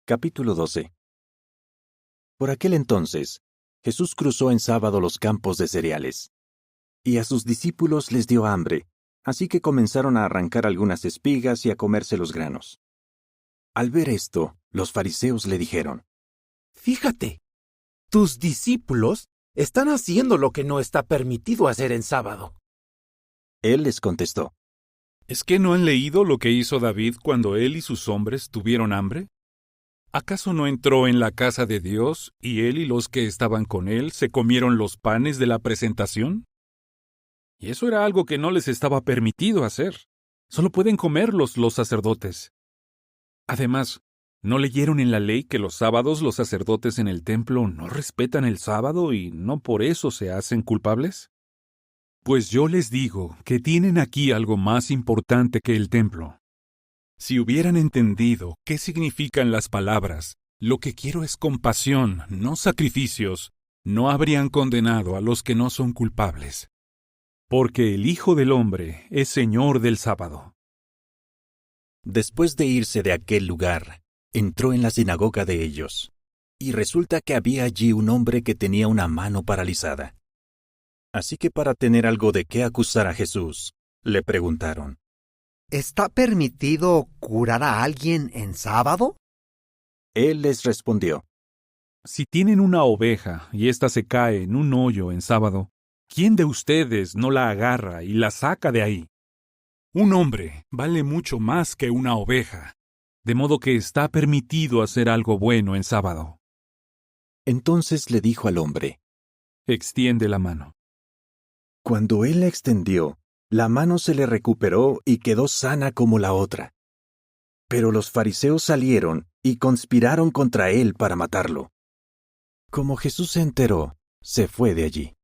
Capítulo 12. Por aquel entonces, Jesús cruzó en sábado los campos de cereales. Y a sus discípulos les dio hambre, así que comenzaron a arrancar algunas espigas y a comerse los granos. Al ver esto, los fariseos le dijeron: Fíjate, tus discípulos están haciendo lo que no está permitido hacer en sábado. Él les contestó: ¿Es que no han leído lo que hizo David cuando él y sus hombres tuvieron hambre? ¿Acaso no entró en la casa de Dios y él y los que estaban con él se comieron los panes de la presentación? Y eso era algo que no les estaba permitido hacer. Solo pueden comerlos los sacerdotes. Además, ¿no leyeron en la ley que los sábados los sacerdotes en el templo no respetan el sábado y no por eso se hacen culpables? Pues yo les digo que tienen aquí algo más importante que el templo. Si hubieran entendido qué significan las palabras, lo que quiero es compasión, no sacrificios, no habrían condenado a los que no son culpables. Porque el Hijo del Hombre es Señor del sábado. Después de irse de aquel lugar, entró en la sinagoga de ellos. Y resulta que había allí un hombre que tenía una mano paralizada. Así que para tener algo de qué acusar a Jesús, le preguntaron: ¿Está permitido curar a alguien en sábado? Él les respondió: Si tienen una oveja y ésta se cae en un hoyo en sábado, ¿quién de ustedes no la agarra y la saca de ahí? Un hombre vale mucho más que una oveja, de modo que está permitido hacer algo bueno en sábado. Entonces le dijo al hombre: Extiende la mano. Cuando él la extendió, la mano se le recuperó y quedó sana como la otra. Pero los fariseos salieron y conspiraron contra él para matarlo. Como Jesús se enteró, se fue de allí.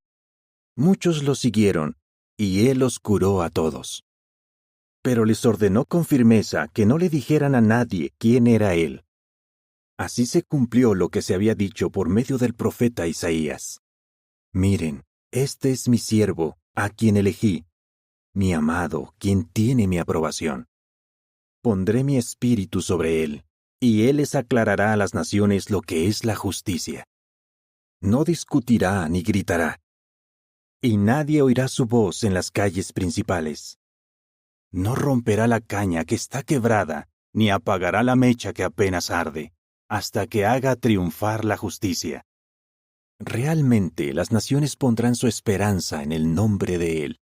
Muchos lo siguieron, y él los curó a todos. Pero les ordenó con firmeza que no le dijeran a nadie quién era él. Así se cumplió lo que se había dicho por medio del profeta Isaías: Miren, este es mi siervo, a quien elegí, mi amado, quien tiene mi aprobación. Pondré mi espíritu sobre él, y él les aclarará a las naciones lo que es la justicia. No discutirá ni gritará, y nadie oirá su voz en las calles principales. No romperá la caña que está quebrada, ni apagará la mecha que apenas arde, hasta que haga triunfar la justicia. Realmente las naciones pondrán su esperanza en el nombre de él.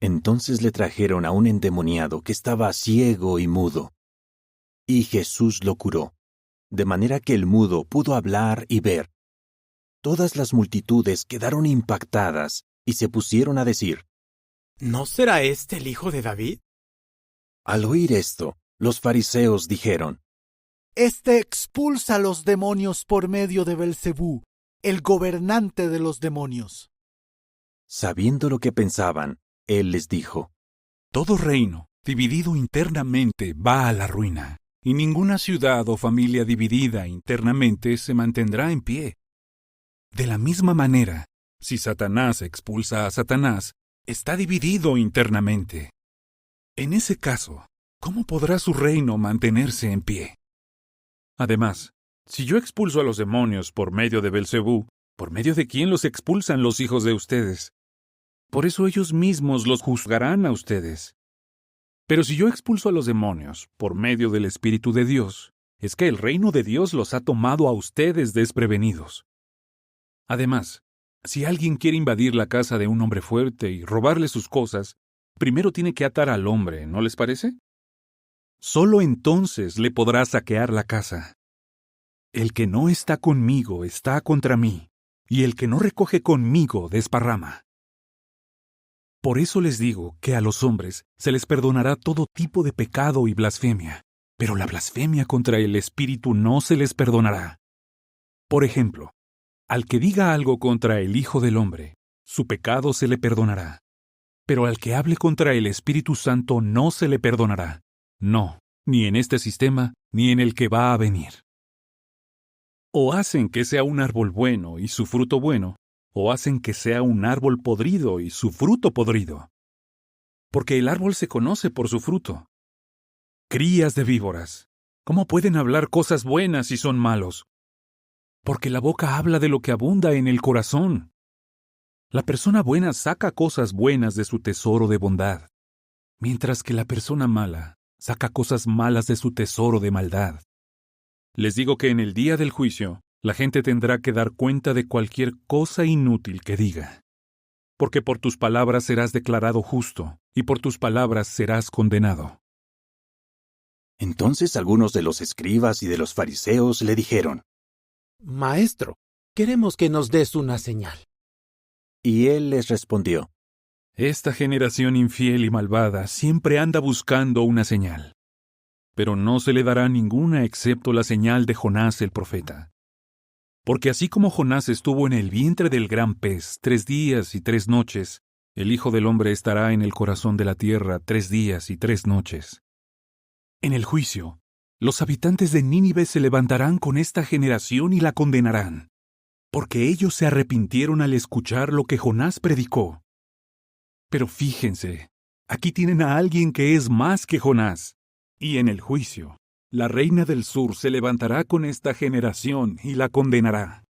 Entonces le trajeron a un endemoniado que estaba ciego y mudo. Y Jesús lo curó, de manera que el mudo pudo hablar y ver. Todas las multitudes quedaron impactadas y se pusieron a decir: ¿No será este el hijo de David? Al oír esto, los fariseos dijeron: Este expulsa a los demonios por medio de Belcebú, el gobernante de los demonios. Sabiendo lo que pensaban, él les dijo: Todo reino dividido internamente va a la ruina, y ninguna ciudad o familia dividida internamente se mantendrá en pie. De la misma manera, si Satanás expulsa a Satanás, está dividido internamente. En ese caso, ¿cómo podrá su reino mantenerse en pie? Además, si yo expulso a los demonios por medio de Belcebú, ¿por medio de quién los expulsan los hijos de ustedes? Por eso ellos mismos los juzgarán a ustedes. Pero si yo expulso a los demonios por medio del Espíritu de Dios, es que el reino de Dios los ha tomado a ustedes desprevenidos. Además, si alguien quiere invadir la casa de un hombre fuerte y robarle sus cosas, primero tiene que atar al hombre, ¿no les parece? Solo entonces le podrá saquear la casa. El que no está conmigo está contra mí, y el que no recoge conmigo desparrama. Por eso les digo que a los hombres se les perdonará todo tipo de pecado y blasfemia, pero la blasfemia contra el Espíritu no se les perdonará. Por ejemplo, al que diga algo contra el Hijo del Hombre, su pecado se le perdonará. Pero al que hable contra el Espíritu Santo no se le perdonará. No, ni en este sistema, ni en el que va a venir. O hacen que sea un árbol bueno y su fruto bueno, o hacen que sea un árbol podrido y su fruto podrido. Porque el árbol se conoce por su fruto. Crías de víboras, ¿Cómo pueden hablar cosas buenas si son malos? Porque la boca habla de lo que abunda en el corazón. La persona buena saca cosas buenas de su tesoro de bondad, mientras que la persona mala saca cosas malas de su tesoro de maldad. Les digo que en el día del juicio, la gente tendrá que dar cuenta de cualquier cosa inútil que diga. Porque por tus palabras serás declarado justo, y por tus palabras serás condenado. Entonces algunos de los escribas y de los fariseos le dijeron: Maestro, queremos que nos des una señal. Y él les respondió: Esta generación infiel y malvada siempre anda buscando una señal. Pero no se le dará ninguna excepto la señal de Jonás el profeta. Porque así como Jonás estuvo en el vientre del gran pez 3 días y 3 noches, el Hijo del Hombre estará en el corazón de la tierra 3 días y 3 noches. En el juicio, los habitantes de Nínive se levantarán con esta generación y la condenarán, porque ellos se arrepintieron al escuchar lo que Jonás predicó. Pero fíjense, aquí tienen a alguien que es más que Jonás, y en el juicio, la reina del sur se levantará con esta generación y la condenará,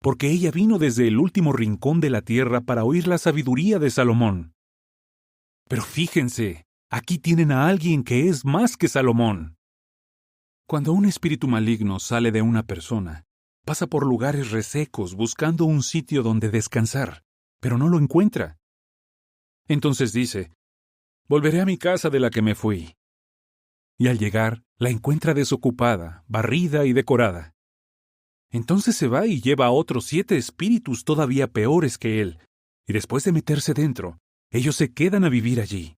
porque ella vino desde el último rincón de la tierra para oír la sabiduría de Salomón. Pero fíjense, aquí tienen a alguien que es más que Salomón. Cuando un espíritu maligno sale de una persona, pasa por lugares resecos buscando un sitio donde descansar, pero no lo encuentra. Entonces dice: volveré a mi casa de la que me fui. Y al llegar, la encuentra desocupada, barrida y decorada. Entonces se va y lleva a otros 7 espíritus todavía peores que él, y después de meterse dentro, ellos se quedan a vivir allí.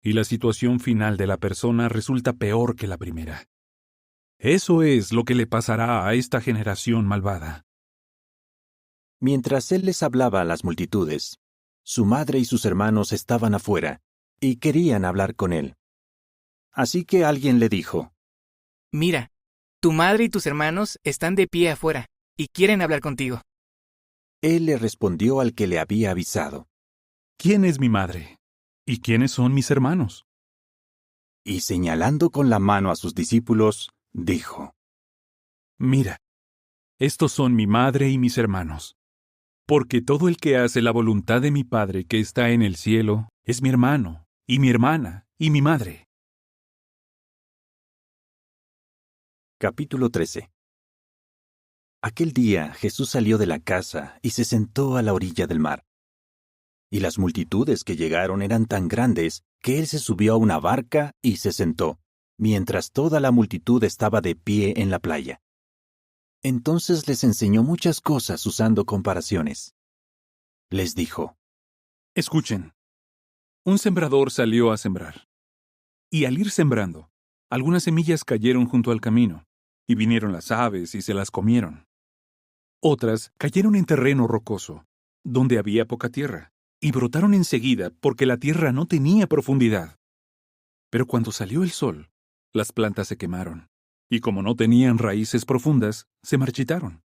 Y la situación final de la persona resulta peor que la primera. Eso es lo que le pasará a esta generación malvada. Mientras él les hablaba a las multitudes, su madre y sus hermanos estaban afuera, y querían hablar con él. Así que alguien le dijo: Mira, tu madre y tus hermanos están de pie afuera, y quieren hablar contigo. Él le respondió al que le había avisado: ¿Quién es mi madre? ¿Y quiénes son mis hermanos? Y señalando con la mano a sus discípulos, dijo: Mira, estos son mi madre y mis hermanos. Porque todo el que hace la voluntad de mi Padre que está en el cielo es mi hermano, y mi hermana, y mi madre. Capítulo 13. Aquel día Jesús salió de la casa y se sentó a la orilla del mar. Y las multitudes que llegaron eran tan grandes que él se subió a una barca y se sentó, mientras toda la multitud estaba de pie en la playa. Entonces les enseñó muchas cosas usando comparaciones. Les dijo: Escuchen. Un sembrador salió a sembrar. Y al ir sembrando, algunas semillas cayeron junto al camino, y vinieron las aves y se las comieron. Otras cayeron en terreno rocoso, donde había poca tierra, y brotaron enseguida porque la tierra no tenía profundidad. Pero cuando salió el sol, las plantas se quemaron, y como no tenían raíces profundas, se marchitaron.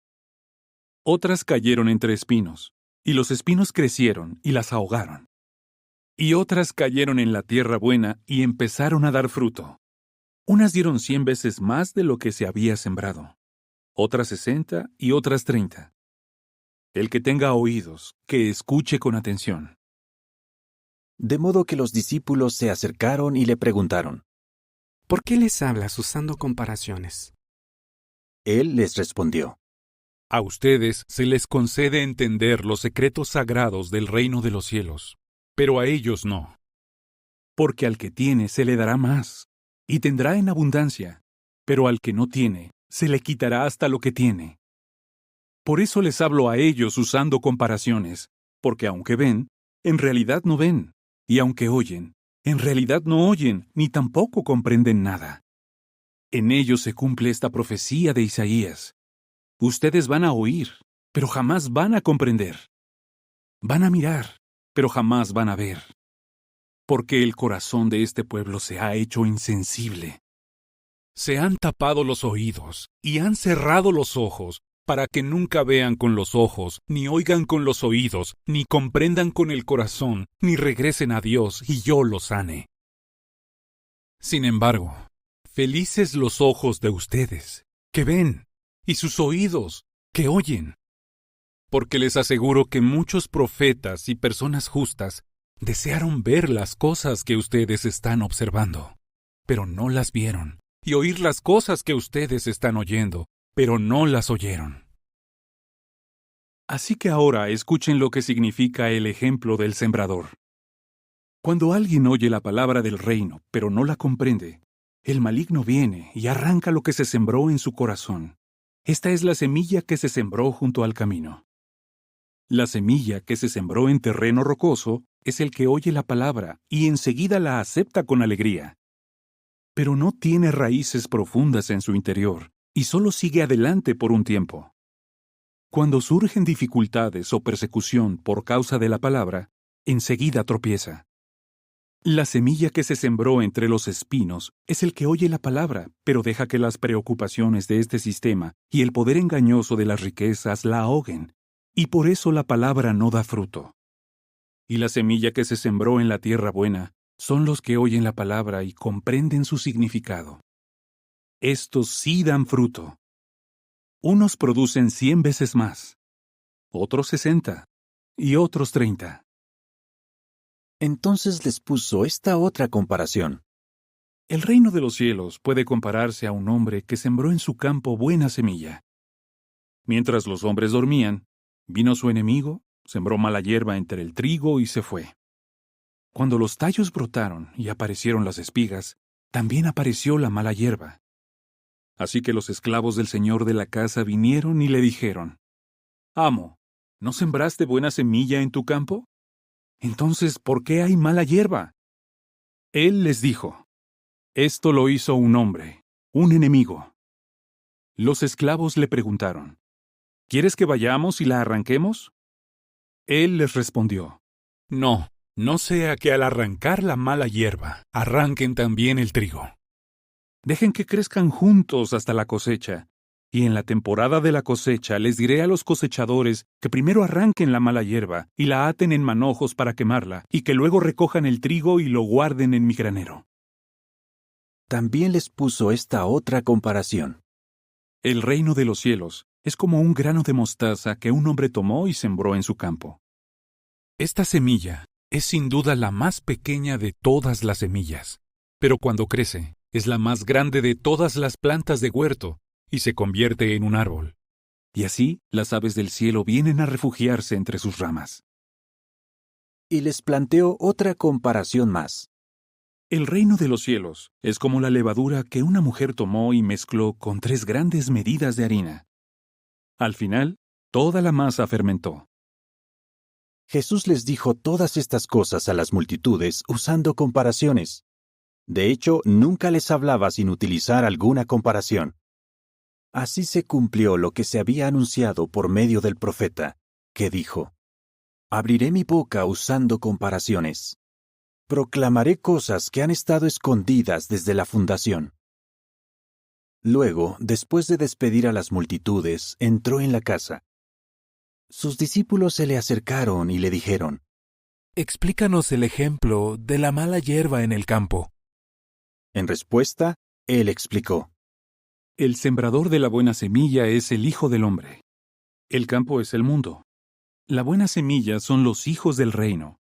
Otras cayeron entre espinos, y los espinos crecieron y las ahogaron. Y otras cayeron en la tierra buena y empezaron a dar fruto. Unas dieron 100 veces más de lo que se había sembrado, otras 60 y otras 30. El que tenga oídos, que escuche con atención. De modo que los discípulos se acercaron y le preguntaron: ¿Por qué les hablas usando comparaciones? Él les respondió: A ustedes se les concede entender los secretos sagrados del reino de los cielos, pero a ellos no. Porque al que tiene se le dará más, y tendrá en abundancia, pero al que no tiene, se le quitará hasta lo que tiene. Por eso les hablo a ellos usando comparaciones, porque aunque ven, en realidad no ven, y aunque oyen, en realidad no oyen, ni tampoco comprenden nada. En ellos se cumple esta profecía de Isaías. Ustedes van a oír, pero jamás van a comprender. Van a mirar, pero jamás van a ver. Porque el corazón de este pueblo se ha hecho insensible. Se han tapado los oídos y han cerrado los ojos para que nunca vean con los ojos, ni oigan con los oídos, ni comprendan con el corazón, ni regresen a Dios y yo los sane. Sin embargo, Felices los ojos de ustedes, que ven, y sus oídos, que oyen. Porque les aseguro que muchos profetas y personas justas desearon ver las cosas que ustedes están observando, pero no las vieron, y oír las cosas que ustedes están oyendo, pero no las oyeron. Así que ahora escuchen lo que significa el ejemplo del sembrador. Cuando alguien oye la palabra del reino, pero no la comprende, el maligno viene y arranca lo que se sembró en su corazón. Esta es la semilla que se sembró junto al camino. La semilla que se sembró en terreno rocoso es el que oye la palabra y enseguida la acepta con alegría. Pero no tiene raíces profundas en su interior y solo sigue adelante por un tiempo. Cuando surgen dificultades o persecución por causa de la palabra, enseguida tropieza. La semilla que se sembró entre los espinos es el que oye la palabra, pero deja que las preocupaciones de este sistema y el poder engañoso de las riquezas la ahoguen, y por eso la palabra no da fruto. Y la semilla que se sembró en la tierra buena son los que oyen la palabra y comprenden su significado. Estos sí dan fruto. Unos producen 100 veces más, otros 60 y otros 30. Entonces les puso esta otra comparación. El reino de los cielos puede compararse a un hombre que sembró en su campo buena semilla. Mientras los hombres dormían, vino su enemigo, sembró mala hierba entre el trigo y se fue. Cuando los tallos brotaron y aparecieron las espigas, también apareció la mala hierba. Así que los esclavos del señor de la casa vinieron y le dijeron: «Amo, ¿no sembraste buena semilla en tu campo? Entonces, ¿por qué hay mala hierba?» Él les dijo: «Esto lo hizo un hombre, un enemigo». Los esclavos le preguntaron: «¿Quieres que vayamos y la arranquemos?» Él les respondió: «No, no sea que al arrancar la mala hierba, arranquen también el trigo. Dejen que crezcan juntos hasta la cosecha, y en la temporada de la cosecha les diré a los cosechadores que primero arranquen la mala hierba y la aten en manojos para quemarla, y que luego recojan el trigo y lo guarden en mi granero». También les puso esta otra comparación. El reino de los cielos es como un grano de mostaza que un hombre tomó y sembró en su campo. Esta semilla es sin duda la más pequeña de todas las semillas, pero cuando crece, es la más grande de todas las plantas de huerto y se convierte en un árbol. Y así las aves del cielo vienen a refugiarse entre sus ramas. Y les planteó otra comparación más. El reino de los cielos es como la levadura que una mujer tomó y mezcló con 3 grandes medidas de harina. Al final, toda la masa fermentó. Jesús les dijo todas estas cosas a las multitudes usando comparaciones. De hecho, nunca les hablaba sin utilizar alguna comparación. Así se cumplió lo que se había anunciado por medio del profeta, que dijo: «Abriré mi boca usando comparaciones. Proclamaré cosas que han estado escondidas desde la fundación». Luego, después de despedir a las multitudes, entró en la casa. Sus discípulos se le acercaron y le dijeron: «Explícanos el ejemplo de la mala hierba en el campo». En respuesta, él explicó: El sembrador de la buena semilla es el Hijo del Hombre. El campo es el mundo. La buena semilla son los hijos del reino.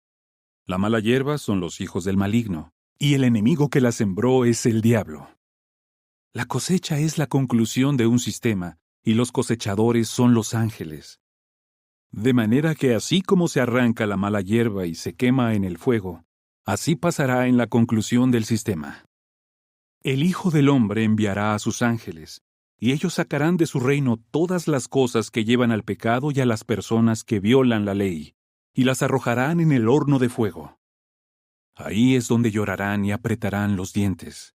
La mala hierba son los hijos del maligno. Y el enemigo que la sembró es el diablo. La cosecha es la conclusión de un sistema, y los cosechadores son los ángeles. De manera que así como se arranca la mala hierba y se quema en el fuego, así pasará en la conclusión del sistema. El Hijo del Hombre enviará a sus ángeles, y ellos sacarán de su reino todas las cosas que llevan al pecado y a las personas que violan la ley, y las arrojarán en el horno de fuego. Ahí es donde llorarán y apretarán los dientes.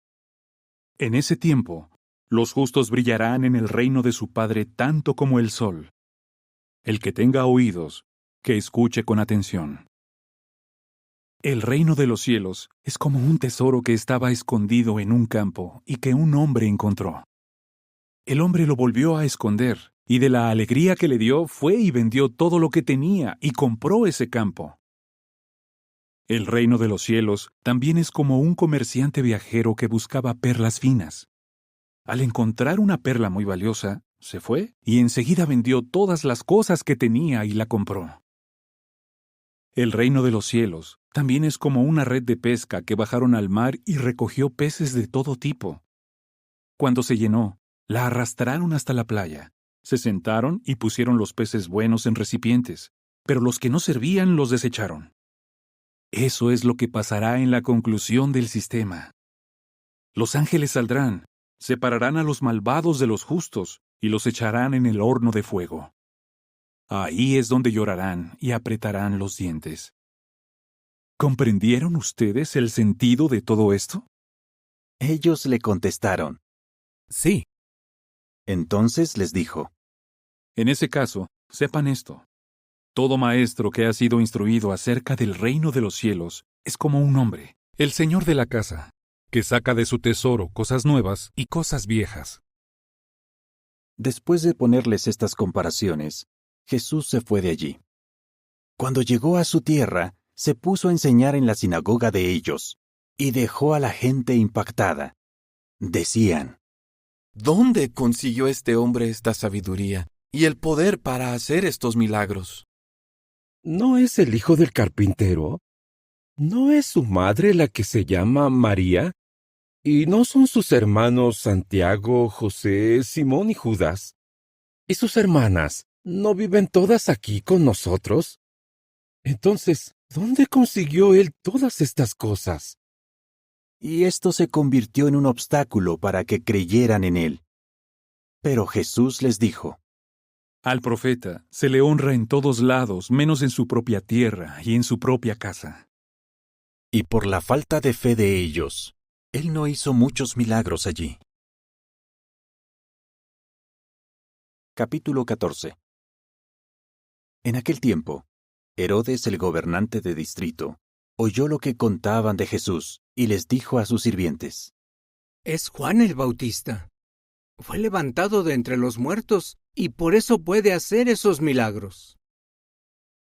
En ese tiempo, los justos brillarán en el reino de su Padre tanto como el sol. El que tenga oídos, que escuche con atención. El reino de los cielos es como un tesoro que estaba escondido en un campo y que un hombre encontró. El hombre lo volvió a esconder, y de la alegría que le dio fue y vendió todo lo que tenía y compró ese campo. El reino de los cielos también es como un comerciante viajero que buscaba perlas finas. Al encontrar una perla muy valiosa, se fue y enseguida vendió todas las cosas que tenía y la compró. El reino de los cielos también es como una red de pesca que bajaron al mar y recogió peces de todo tipo. Cuando se llenó, la arrastraron hasta la playa. Se sentaron y pusieron los peces buenos en recipientes, pero los que no servían los desecharon. Eso es lo que pasará en la conclusión del sistema. Los ángeles saldrán, separarán a los malvados de los justos y los echarán en el horno de fuego. Ahí es donde llorarán y apretarán los dientes. ¿Comprendieron ustedes el sentido de todo esto? Ellos le contestaron. Sí. Entonces les dijo: En ese caso, sepan esto. Todo maestro que ha sido instruido acerca del reino de los cielos es como un hombre, el señor de la casa, que saca de su tesoro cosas nuevas y cosas viejas. Después de ponerles estas comparaciones, Jesús se fue de allí. Cuando llegó a su tierra, se puso a enseñar en la sinagoga de ellos, y dejó a la gente impactada. Decían: ¿Dónde consiguió este hombre esta sabiduría y el poder para hacer estos milagros? ¿No es el hijo del carpintero? ¿No es su madre la que se llama María? ¿Y no son sus hermanos Santiago, José, Simón y Judas? ¿Y sus hermanas no viven todas aquí con nosotros? Entonces, ¿dónde consiguió él todas estas cosas? Y esto se convirtió en un obstáculo para que creyeran en él. Pero Jesús les dijo: Al profeta se le honra en todos lados, menos en su propia tierra y en su propia casa. Y por la falta de fe de ellos, él no hizo muchos milagros allí. Capítulo 14. En aquel tiempo, Herodes, el gobernante de distrito, oyó lo que contaban de Jesús y les dijo a sus sirvientes: Es Juan el Bautista. Fue levantado de entre los muertos y por eso puede hacer esos milagros.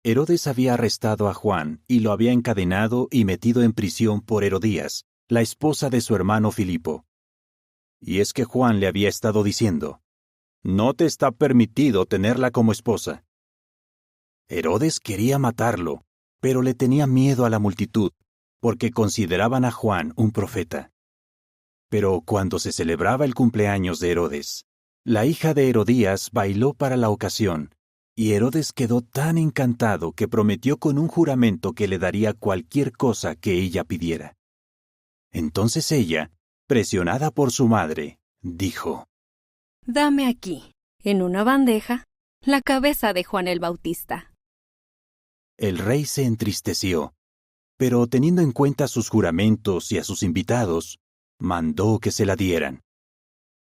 Herodes había arrestado a Juan y lo había encadenado y metido en prisión por Herodías, la esposa de su hermano Filipo. Y es que Juan le había estado diciendo: No te está permitido tenerla como esposa. Herodes quería matarlo, pero le tenía miedo a la multitud, porque consideraban a Juan un profeta. Pero cuando se celebraba el cumpleaños de Herodes, la hija de Herodías bailó para la ocasión, y Herodes quedó tan encantado que prometió con un juramento que le daría cualquier cosa que ella pidiera. Entonces ella, presionada por su madre, dijo: Dame aquí, en una bandeja, la cabeza de Juan el Bautista. El rey se entristeció, pero teniendo en cuenta sus juramentos y a sus invitados, mandó que se la dieran.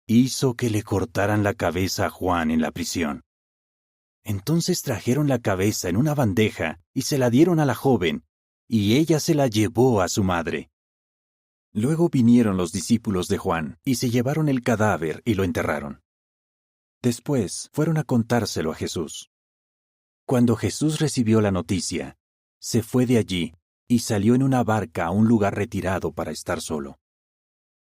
Hizo que le cortaran la cabeza a Juan en la prisión. Entonces trajeron la cabeza en una bandeja y se la dieron a la joven, y ella se la llevó a su madre. Luego vinieron los discípulos de Juan y se llevaron el cadáver y lo enterraron. Después fueron a contárselo a Jesús. Cuando Jesús recibió la noticia, se fue de allí y salió en una barca a un lugar retirado para estar solo.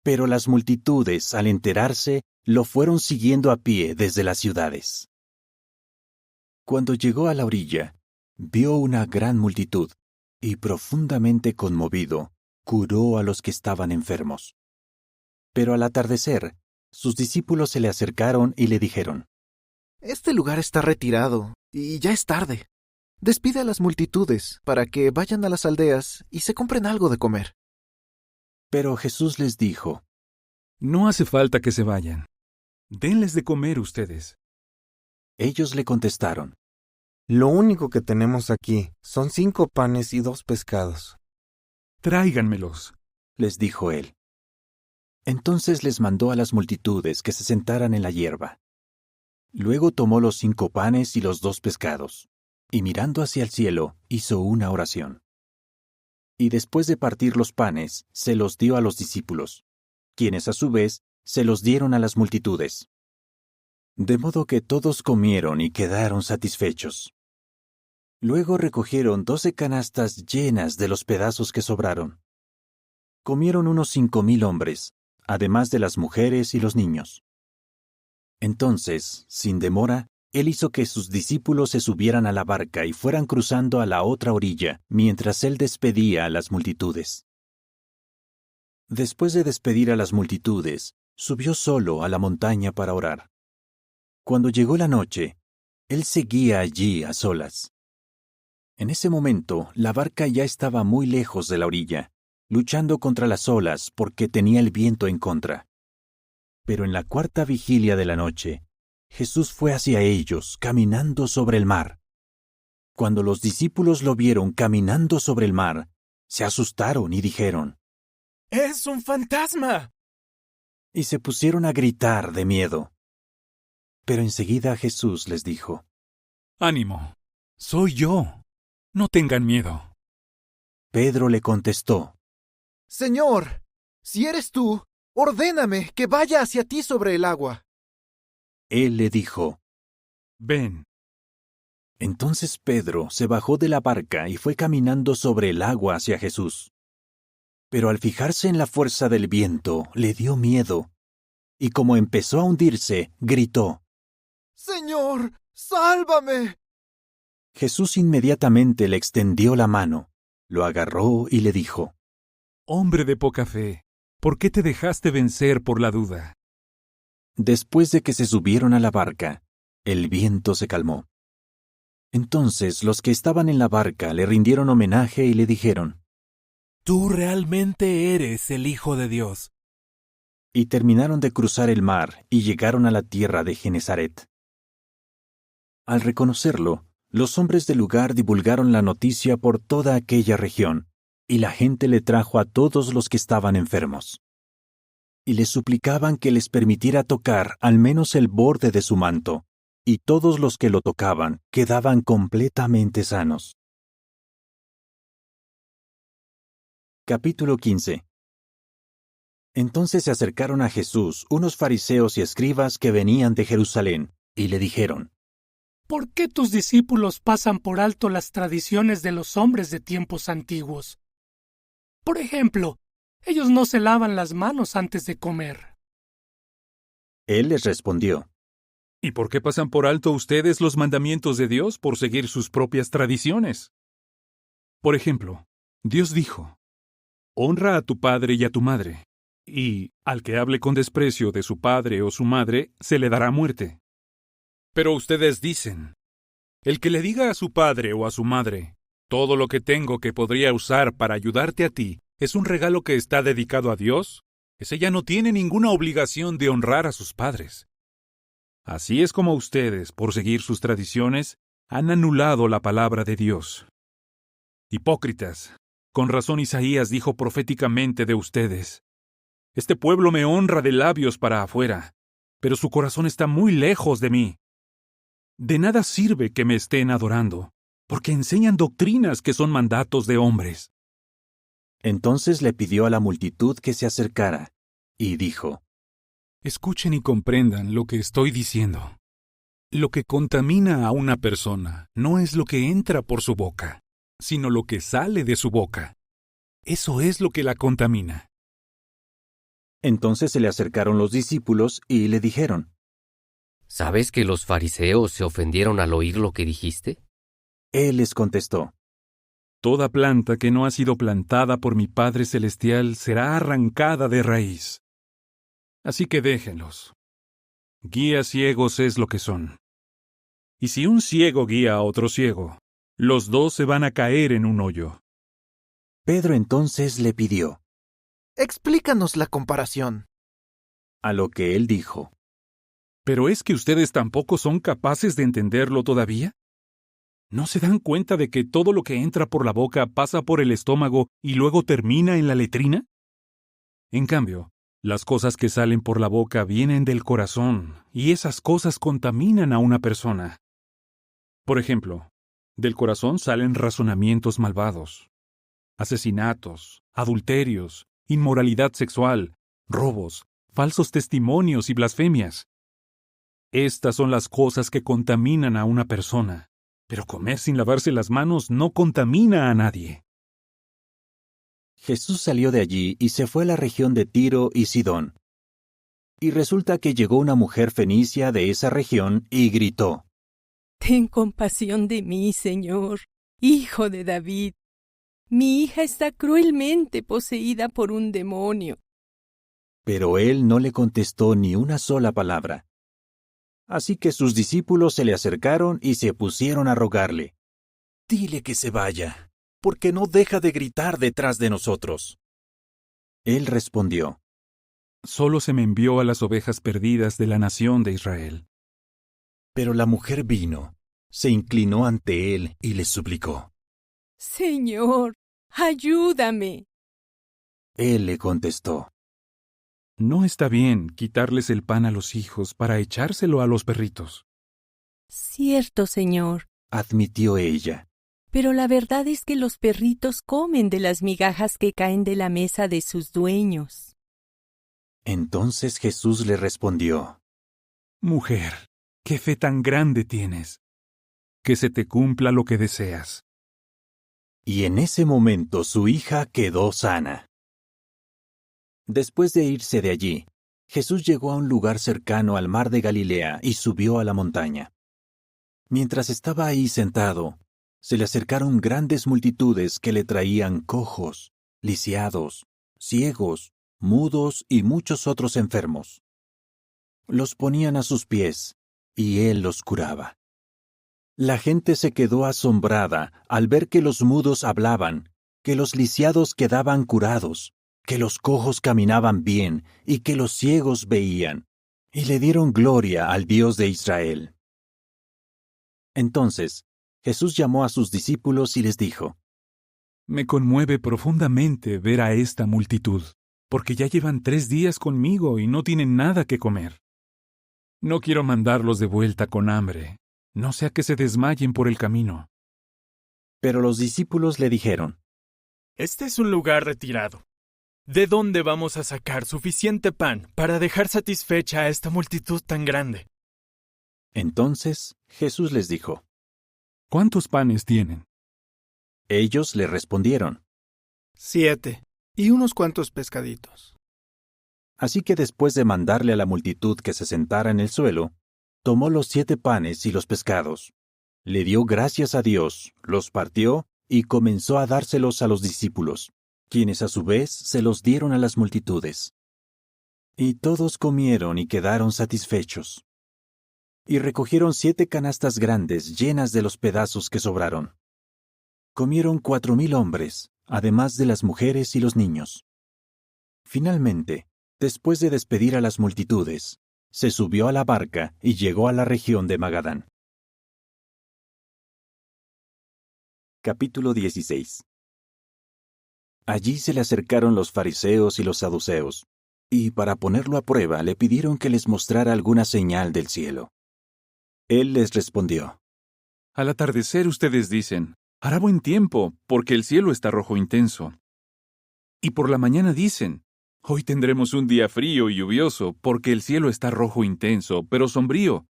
Pero las multitudes, al enterarse, lo fueron siguiendo a pie desde las ciudades. Cuando llegó a la orilla, vio una gran multitud, y profundamente conmovido, curó a los que estaban enfermos. Pero al atardecer, sus discípulos se le acercaron y le dijeron: Este lugar está retirado, y ya es tarde. Despide a las multitudes para que vayan a las aldeas y se compren algo de comer. Pero Jesús les dijo: No hace falta que se vayan. Denles de comer ustedes. Ellos le contestaron: Lo único que tenemos aquí son 5 panes y 2 pescados. Tráiganmelos, les dijo él. Entonces les mandó a las multitudes que se sentaran en la hierba. Luego tomó los 5 panes y los 2 pescados, y mirando hacia el cielo, hizo una oración. Y después de partir los panes, se los dio a los discípulos, quienes a su vez se los dieron a las multitudes. De modo que todos comieron y quedaron satisfechos. Luego recogieron 12 canastas llenas de los pedazos que sobraron. Comieron unos 5,000 hombres, además de las mujeres y los niños. Entonces, sin demora, él hizo que sus discípulos se subieran a la barca y fueran cruzando a la otra orilla, mientras él despedía a las multitudes. Después de despedir a las multitudes, subió solo a la montaña para orar. Cuando llegó la noche, él seguía allí a solas. En ese momento, la barca ya estaba muy lejos de la orilla, luchando contra las olas porque tenía el viento en contra. Pero en la cuarta vigilia de la noche, Jesús fue hacia ellos, caminando sobre el mar. Cuando los discípulos lo vieron caminando sobre el mar, se asustaron y dijeron: ¡Es un fantasma! Y se pusieron a gritar de miedo. Pero enseguida Jesús les dijo: ¡Ánimo! ¡Soy yo! No tengan miedo. Pedro le contestó: Señor, si eres tú, ordéname que vaya hacia ti sobre el agua. Él le dijo: ven. Entonces Pedro se bajó de la barca y fue caminando sobre el agua hacia Jesús. Pero al fijarse en la fuerza del viento, le dio miedo, y como empezó a hundirse, gritó: Señor, sálvame. Jesús inmediatamente le extendió la mano, lo agarró y le dijo: Hombre de poca fe, ¿por qué te dejaste vencer por la duda? Después de que se subieron a la barca, el viento se calmó. Entonces los que estaban en la barca le rindieron homenaje y le dijeron: Tú realmente eres el Hijo de Dios. Y terminaron de cruzar el mar y llegaron a la tierra de Genesaret. Al reconocerlo, los hombres del lugar divulgaron la noticia por toda aquella región, y la gente le trajo a todos los que estaban enfermos. Y les suplicaban que les permitiera tocar al menos el borde de su manto, y todos los que lo tocaban quedaban completamente sanos. Capítulo 15. Entonces se acercaron a Jesús unos fariseos y escribas que venían de Jerusalén, y le dijeron: ¿Por qué tus discípulos pasan por alto las tradiciones de los hombres de tiempos antiguos? Por ejemplo, ellos no se lavan las manos antes de comer. Él les respondió: ¿Y por qué pasan por alto ustedes los mandamientos de Dios por seguir sus propias tradiciones? Por ejemplo, Dios dijo: Honra a tu padre y a tu madre, y al que hable con desprecio de su padre o su madre, se le dará muerte. Pero ustedes dicen: el que le diga a su padre o a su madre, todo lo que tengo que podría usar para ayudarte a ti es un regalo que está dedicado a Dios, ese ya no tiene ninguna obligación de honrar a sus padres. Así es como ustedes, por seguir sus tradiciones, han anulado la palabra de Dios. Hipócritas, con razón Isaías dijo proféticamente de ustedes: Este pueblo me honra de labios para afuera, pero su corazón está muy lejos de mí. De nada sirve que me estén adorando, porque enseñan doctrinas que son mandatos de hombres. Entonces le pidió a la multitud que se acercara, y dijo: Escuchen y comprendan lo que estoy diciendo. Lo que contamina a una persona no es lo que entra por su boca, sino lo que sale de su boca. Eso es lo que la contamina. Entonces se le acercaron los discípulos y le dijeron: ¿Sabes que los fariseos se ofendieron al oír lo que dijiste? Él les contestó: Toda planta que no ha sido plantada por mi Padre Celestial será arrancada de raíz. Así que déjenlos. Guías ciegos es lo que son. Y si un ciego guía a otro ciego, los dos se van a caer en un hoyo. Pedro entonces le pidió: Explícanos la comparación. A lo que él dijo: ¿Pero es que ustedes tampoco son capaces de entenderlo todavía? ¿No se dan cuenta de que todo lo que entra por la boca pasa por el estómago y luego termina en la letrina? En cambio, las cosas que salen por la boca vienen del corazón, y esas cosas contaminan a una persona. Por ejemplo, del corazón salen razonamientos malvados, asesinatos, adulterios, inmoralidad sexual, robos, falsos testimonios y blasfemias. Estas son las cosas que contaminan a una persona, pero comer sin lavarse las manos no contamina a nadie. Jesús salió de allí y se fue a la región de Tiro y Sidón. Y resulta que llegó una mujer fenicia de esa región y gritó: Ten compasión de mí, Señor, hijo de David. Mi hija está cruelmente poseída por un demonio. Pero él no le contestó ni una sola palabra. Así que sus discípulos se le acercaron y se pusieron a rogarle: Dile que se vaya, porque no deja de gritar detrás de nosotros. Él respondió: Solo se me envió a las ovejas perdidas de la nación de Israel. Pero la mujer vino, se inclinó ante él y le suplicó: Señor, ayúdame. Él le contestó: No está bien quitarles el pan a los hijos para echárselo a los perritos. Cierto, Señor, admitió ella. Pero la verdad es que los perritos comen de las migajas que caen de la mesa de sus dueños. Entonces Jesús le respondió: Mujer, ¿qué fe tan grande tienes? Que se te cumpla lo que deseas. Y en ese momento su hija quedó sana. Después de irse de allí, Jesús llegó a un lugar cercano al mar de Galilea y subió a la montaña. Mientras estaba ahí sentado, se le acercaron grandes multitudes que le traían cojos, lisiados, ciegos, mudos y muchos otros enfermos. Los ponían a sus pies, y él los curaba. La gente se quedó asombrada al ver que los mudos hablaban, que los lisiados quedaban curados, que los cojos caminaban bien y que los ciegos veían, y le dieron gloria al Dios de Israel. Entonces, Jesús llamó a sus discípulos y les dijo: Me conmueve profundamente ver a esta multitud, porque ya llevan 3 días conmigo y no tienen nada que comer. No quiero mandarlos de vuelta con hambre, no sea que se desmayen por el camino. Pero los discípulos le dijeron: Este es un lugar retirado. ¿De dónde vamos a sacar suficiente pan para dejar satisfecha a esta multitud tan grande? Entonces Jesús les dijo: ¿Cuántos panes tienen? Ellos le respondieron: 7, y unos cuantos pescaditos. Así que después de mandarle a la multitud que se sentara en el suelo, tomó los 7 panes y los pescados, le dio gracias a Dios, los partió y comenzó a dárselos a los discípulos, quienes a su vez se los dieron a las multitudes. Y todos comieron y quedaron satisfechos. Y recogieron 7 canastas grandes llenas de los pedazos que sobraron. Comieron 4,000 hombres, además de las mujeres y los niños. Finalmente, después de despedir a las multitudes, se subió a la barca y llegó a la región de Magadán. Capítulo 16. Allí se le acercaron los fariseos y los saduceos, y para ponerlo a prueba le pidieron que les mostrara alguna señal del cielo. Él les respondió: Al atardecer ustedes dicen: hará buen tiempo, porque el cielo está rojo intenso. Y por la mañana dicen: hoy tendremos un día frío y lluvioso, porque el cielo está rojo intenso, pero sombrío.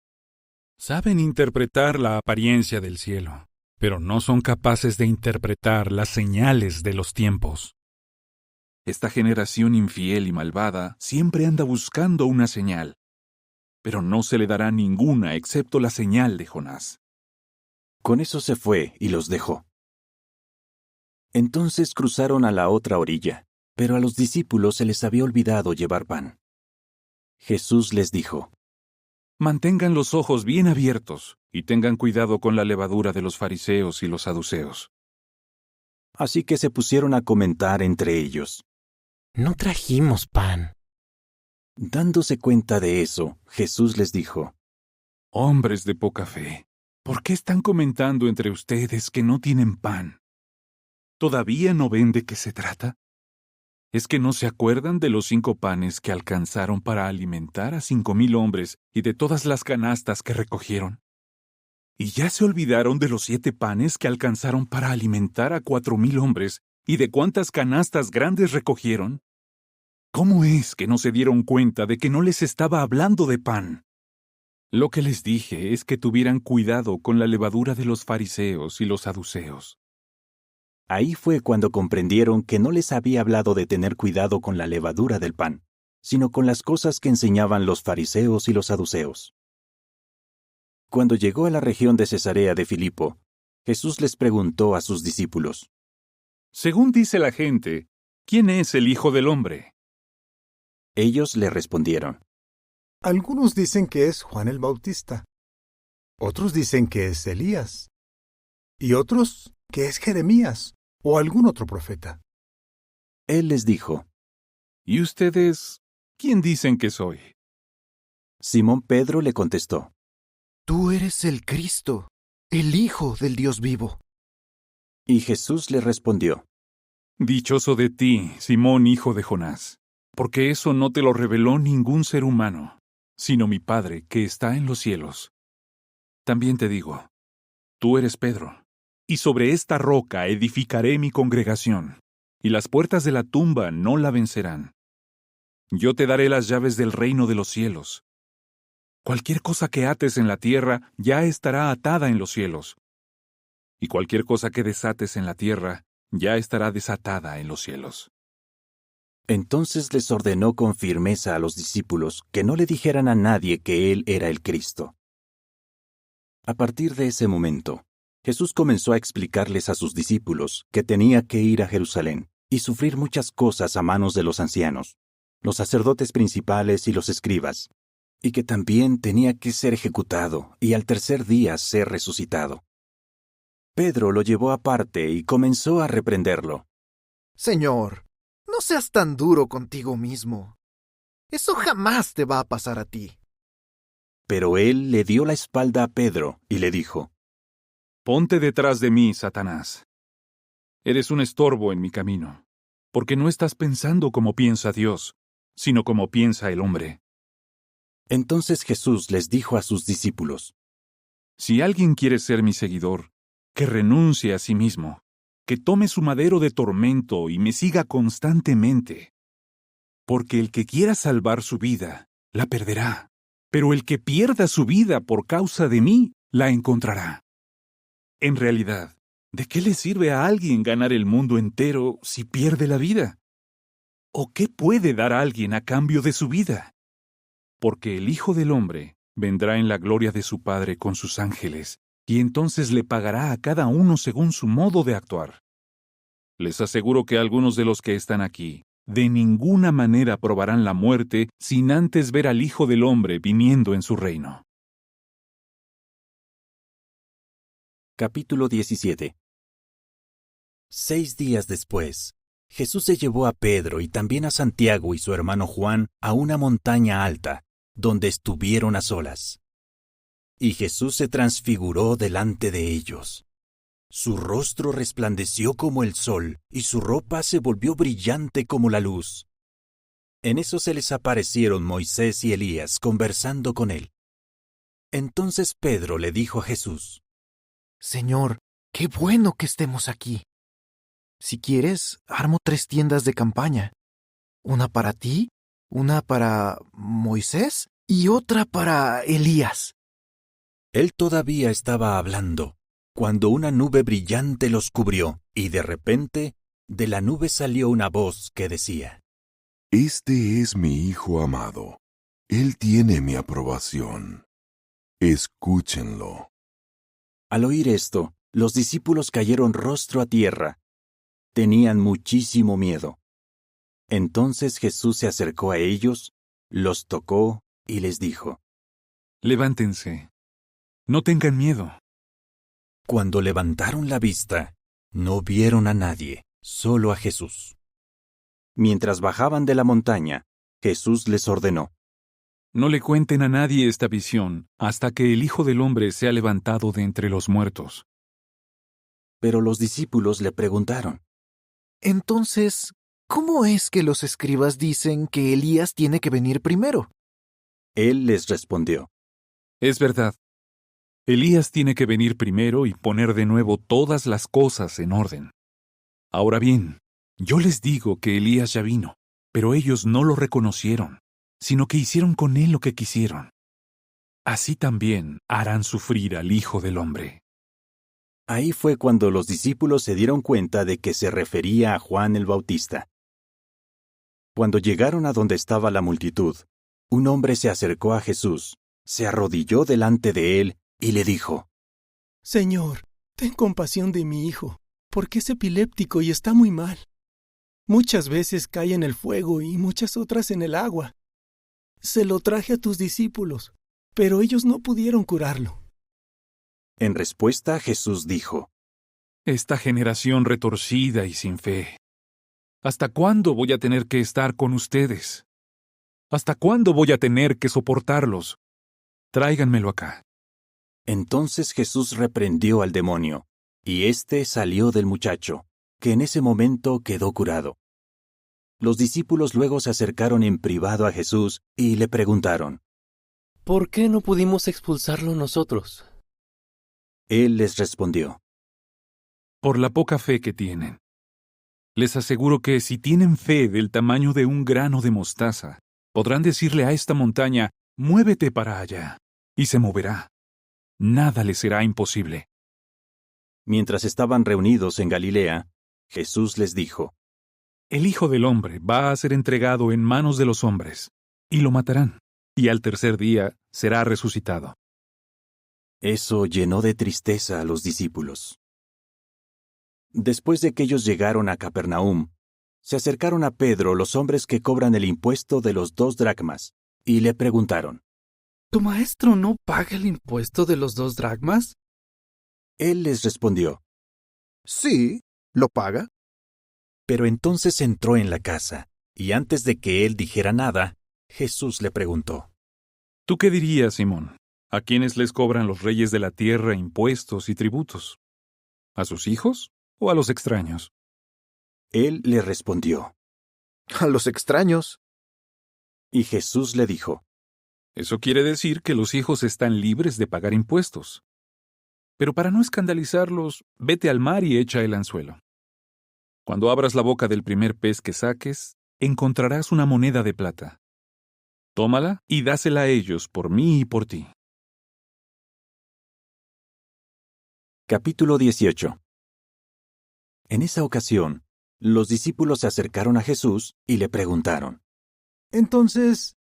Saben interpretar la apariencia del cielo, pero no son capaces de interpretar las señales de los tiempos. Esta generación infiel y malvada siempre anda buscando una señal, pero no se le dará ninguna excepto la señal de Jonás. Con eso se fue y los dejó. Entonces cruzaron a la otra orilla, pero a los discípulos se les había olvidado llevar pan. Jesús les dijo: Mantengan los ojos bien abiertos y tengan cuidado con la levadura de los fariseos y los saduceos. Así que se pusieron a comentar entre ellos: No trajimos pan. Dándose cuenta de eso, Jesús les dijo: Hombres de poca fe, ¿por qué están comentando entre ustedes que no tienen pan? ¿Todavía no ven de qué se trata? ¿Es que no se acuerdan de los 5 panes que alcanzaron para alimentar a 5,000 hombres y de todas las canastas que recogieron? ¿Y ya se olvidaron de los 7 panes que alcanzaron para alimentar a 4,000 hombres y de cuántas canastas grandes recogieron? ¿Cómo es que no se dieron cuenta de que no les estaba hablando de pan? Lo que les dije es que tuvieran cuidado con la levadura de los fariseos y los saduceos. Ahí fue cuando comprendieron que no les había hablado de tener cuidado con la levadura del pan, sino con las cosas que enseñaban los fariseos y los saduceos. Cuando llegó a la región de Cesarea de Filipo, Jesús les preguntó a sus discípulos: Según dice la gente, ¿quién es el Hijo del Hombre? Ellos le respondieron: Algunos dicen que es Juan el Bautista, otros dicen que es Elías, y otros que es Jeremías o algún otro profeta. Él les dijo: ¿Y ustedes quién dicen que soy? Simón Pedro le contestó: Tú eres el Cristo, el Hijo del Dios vivo. Y Jesús le respondió: Dichoso de ti, Simón, hijo de Jonás, porque eso no te lo reveló ningún ser humano, sino mi Padre que está en los cielos. También te digo, tú eres Pedro, y sobre esta roca edificaré mi congregación, y las puertas de la tumba no la vencerán. Yo te daré las llaves del reino de los cielos. Cualquier cosa que ates en la tierra ya estará atada en los cielos, y cualquier cosa que desates en la tierra ya estará desatada en los cielos. Entonces les ordenó con firmeza a los discípulos que no le dijeran a nadie que él era el Cristo. A partir de ese momento, Jesús comenzó a explicarles a sus discípulos que tenía que ir a Jerusalén y sufrir muchas cosas a manos de los ancianos, los sacerdotes principales y los escribas, y que también tenía que ser ejecutado y al tercer día ser resucitado. Pedro lo llevó aparte y comenzó a reprenderlo. Señor, no seas tan duro contigo mismo. Eso jamás te va a pasar a ti. Pero él le dio la espalda a Pedro y le dijo: Ponte detrás de mí, Satanás. Eres un estorbo en mi camino, porque no estás pensando como piensa Dios, sino como piensa el hombre. Entonces Jesús les dijo a sus discípulos: Si alguien quiere ser mi seguidor, que renuncie a sí mismo, que tome su madero de tormento y me siga constantemente. Porque el que quiera salvar su vida, la perderá, pero el que pierda su vida por causa de mí, la encontrará. En realidad, ¿de qué le sirve a alguien ganar el mundo entero si pierde la vida? ¿O qué puede dar a alguien a cambio de su vida? Porque el Hijo del Hombre vendrá en la gloria de su Padre con sus ángeles, y entonces le pagará a cada uno según su modo de actuar. Les aseguro que algunos de los que están aquí de ninguna manera probarán la muerte sin antes ver al Hijo del Hombre viniendo en su reino. Capítulo 17. 6 días después, Jesús se llevó a Pedro y también a Santiago y su hermano Juan a una montaña alta, donde estuvieron a solas. Y Jesús se transfiguró delante de ellos. Su rostro resplandeció como el sol, y su ropa se volvió brillante como la luz. En eso se les aparecieron Moisés y Elías conversando con él. Entonces Pedro le dijo a Jesús: Señor, qué bueno que estemos aquí. Si quieres, armo 3 tiendas de campaña. Una para ti, una para Moisés y otra para Elías. Él todavía estaba hablando, cuando una nube brillante los cubrió, y de repente, de la nube salió una voz que decía: Este es mi Hijo amado. Él tiene mi aprobación. Escúchenlo. Al oír esto, los discípulos cayeron rostro a tierra. Tenían muchísimo miedo. Entonces Jesús se acercó a ellos, los tocó y les dijo: Levántense. No tengan miedo. Cuando levantaron la vista, no vieron a nadie, solo a Jesús. Mientras bajaban de la montaña, Jesús les ordenó: No le cuenten a nadie esta visión hasta que el Hijo del Hombre sea levantado de entre los muertos. Pero los discípulos le preguntaron: Entonces, ¿cómo es que los escribas dicen que Elías tiene que venir primero? Él les respondió: Es verdad. Elías tiene que venir primero y poner de nuevo todas las cosas en orden. Ahora bien, yo les digo que Elías ya vino, pero ellos no lo reconocieron, sino que hicieron con él lo que quisieron. así también harán sufrir al Hijo del Hombre. Ahí fue cuando los discípulos se dieron cuenta de que se refería a Juan el Bautista. Cuando llegaron a donde estaba la multitud, un hombre se acercó a Jesús, se arrodilló delante de él y le dijo: Señor, ten compasión de mi hijo, porque es epiléptico y está muy mal. Muchas veces cae en el fuego y muchas otras en el agua. Se lo traje a tus discípulos, pero ellos no pudieron curarlo. En respuesta, Jesús dijo: Esta generación retorcida y sin fe. ¿Hasta cuándo voy a tener que estar con ustedes? ¿Hasta cuándo voy a tener que soportarlos? Tráiganmelo acá. Entonces Jesús reprendió al demonio, y éste salió del muchacho, que en ese momento quedó curado. Los discípulos luego se acercaron en privado a Jesús y le preguntaron: ¿Por qué no pudimos expulsarlo nosotros? Él les respondió: Por la poca fe que tienen. Les aseguro que si tienen fe del tamaño de un grano de mostaza, podrán decirle a esta montaña: muévete para allá, y se moverá. Nada les será imposible. Mientras estaban reunidos en Galilea, Jesús les dijo: El Hijo del Hombre va a ser entregado en manos de los hombres, y lo matarán, y al tercer día será resucitado. Eso llenó de tristeza a los discípulos. Después de que ellos llegaron a Capernaum, se acercaron a Pedro los hombres que cobran el impuesto de los 2 dracmas, y le preguntaron: ¿Tu maestro no paga el impuesto de los 2 dracmas? Él les respondió: Sí, lo paga. Pero entonces entró en la casa, y antes de que él dijera nada, Jesús le preguntó: ¿Tú qué dirías, Simón? ¿A quiénes les cobran los reyes de la tierra impuestos y tributos? ¿A sus hijos o a los extraños? Él le respondió: A los extraños. Y Jesús le dijo: Eso quiere decir que los hijos están libres de pagar impuestos. Pero para no escandalizarlos, vete al mar y echa el anzuelo. Cuando abras la boca del primer pez que saques, encontrarás una moneda de plata. Tómala y dásela a ellos por mí y por ti. Capítulo 18. En esa ocasión, los discípulos se acercaron a Jesús y le preguntaron: Entonces,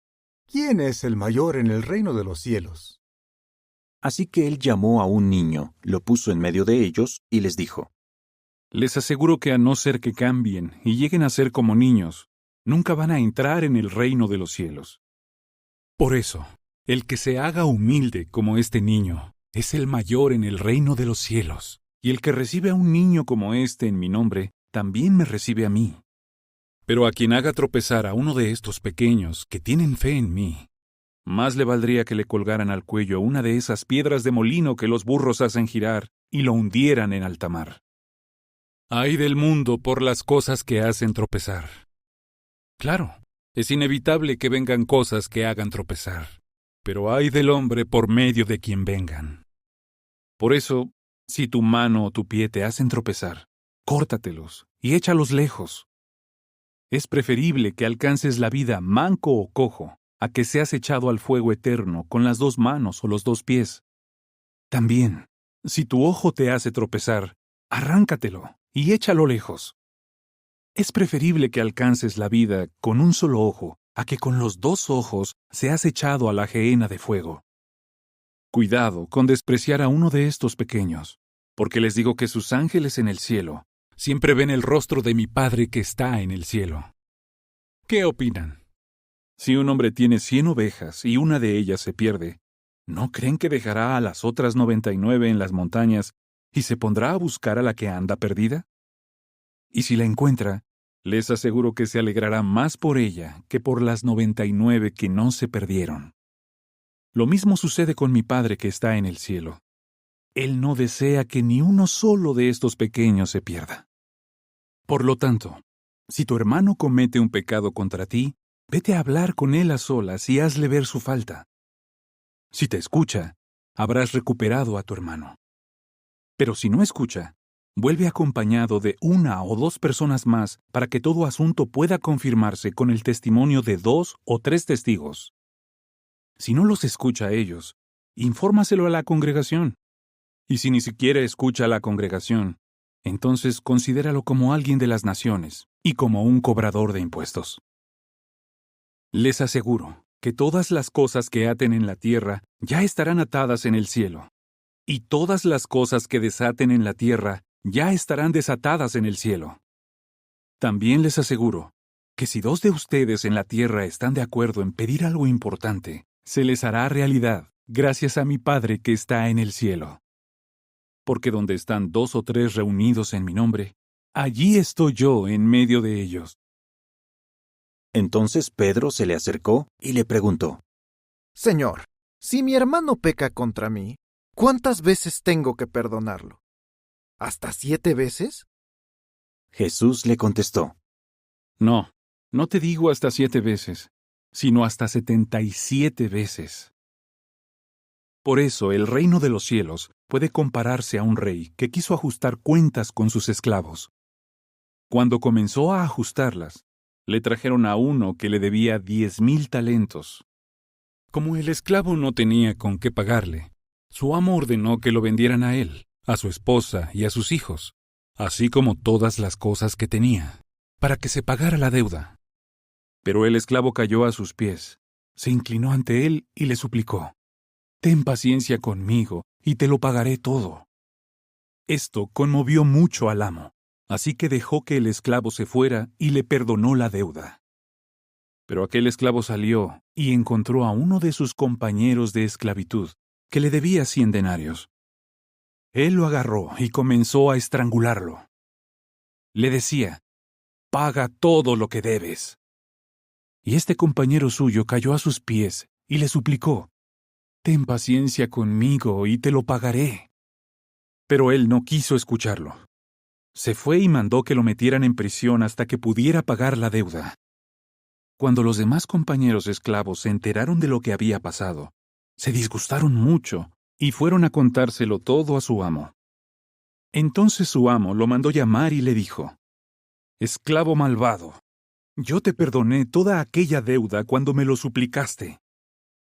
¿quién es el mayor en el reino de los cielos? Así que él llamó a un niño, lo puso en medio de ellos y les dijo: Les aseguro que a no ser que cambien y lleguen a ser como niños, nunca van a entrar en el reino de los cielos. Por eso, el que se haga humilde como este niño es el mayor en el reino de los cielos, y el que recibe a un niño como este en mi nombre, también me recibe a mí. Pero a quien haga tropezar a uno de estos pequeños que tienen fe en mí, más le valdría que le colgaran al cuello una de esas piedras de molino que los burros hacen girar y lo hundieran en alta mar. Ay del mundo por las cosas que hacen tropezar. Claro, es inevitable que vengan cosas que hagan tropezar, pero ay del hombre por medio de quien vengan. Por eso, si tu mano o tu pie te hacen tropezar, córtatelos y échalos lejos. Es preferible que alcances la vida manco o cojo a que seas echado al fuego eterno con las 2 manos o los 2 pies. También, si tu ojo te hace tropezar, arráncatelo y échalo lejos. Es preferible que alcances la vida con un solo ojo a que con los 2 ojos seas echado a la gehenna de fuego. Cuidado con despreciar a uno de estos pequeños, porque les digo que sus ángeles en el cielo siempre ven el rostro de mi Padre que está en el cielo. ¿Qué opinan? Si un hombre tiene 100 ovejas y una de ellas se pierde, ¿no creen que dejará a las otras 99 en las montañas y se pondrá a buscar a la que anda perdida? Y si la encuentra, les aseguro que se alegrará más por ella que por las 99 que no se perdieron. Lo mismo sucede con mi Padre que está en el cielo. Él no desea que ni uno solo de estos pequeños se pierda. Por lo tanto, si tu hermano comete un pecado contra ti, vete a hablar con él a solas y hazle ver su falta. Si te escucha, habrás recuperado a tu hermano. Pero si no escucha, vuelve acompañado de 1 o 2 personas más para que todo asunto pueda confirmarse con el testimonio de 2 o 3 testigos. Si no los escucha a ellos, infórmaselo a la congregación. Y si ni siquiera escucha a la congregación, entonces considéralo como alguien de las naciones y como un cobrador de impuestos. Les aseguro que todas las cosas que aten en la tierra ya estarán atadas en el cielo, y todas las cosas que desaten en la tierra ya estarán desatadas en el cielo. También les aseguro que si 2 de ustedes en la tierra están de acuerdo en pedir algo importante, se les hará realidad gracias a mi Padre que está en el cielo. Porque donde están 2 o 3 reunidos en mi nombre, allí estoy yo en medio de ellos. Entonces Pedro se le acercó y le preguntó: Señor, si mi hermano peca contra mí, ¿cuántas veces tengo que perdonarlo? ¿Hasta 7 veces? Jesús le contestó: No, no te digo hasta 7 veces, sino hasta 77 veces. Por eso el reino de los cielos puede compararse a un rey que quiso ajustar cuentas con sus esclavos. Cuando comenzó a ajustarlas, le trajeron a uno que le debía 10,000 talentos. Como el esclavo no tenía con qué pagarle, su amo ordenó que lo vendieran a él, a su esposa y a sus hijos, así como todas las cosas que tenía, para que se pagara la deuda. Pero el esclavo cayó a sus pies, se inclinó ante él y le suplicó: «Ten paciencia conmigo y te lo pagaré todo». Esto conmovió mucho al amo, así que dejó que el esclavo se fuera y le perdonó la deuda. Pero aquel esclavo salió y encontró a uno de sus compañeros de esclavitud, que le debía 100 denarios. Él lo agarró y comenzó a estrangularlo. Le decía: «Paga todo lo que debes». Y este compañero suyo cayó a sus pies y le suplicó: «Ten paciencia conmigo y te lo pagaré». Pero él no quiso escucharlo. Se fue y mandó que lo metieran en prisión hasta que pudiera pagar la deuda. Cuando los demás compañeros esclavos se enteraron de lo que había pasado, se disgustaron mucho y fueron a contárselo todo a su amo. Entonces su amo lo mandó llamar y le dijo: «Esclavo malvado, yo te perdoné toda aquella deuda cuando me lo suplicaste.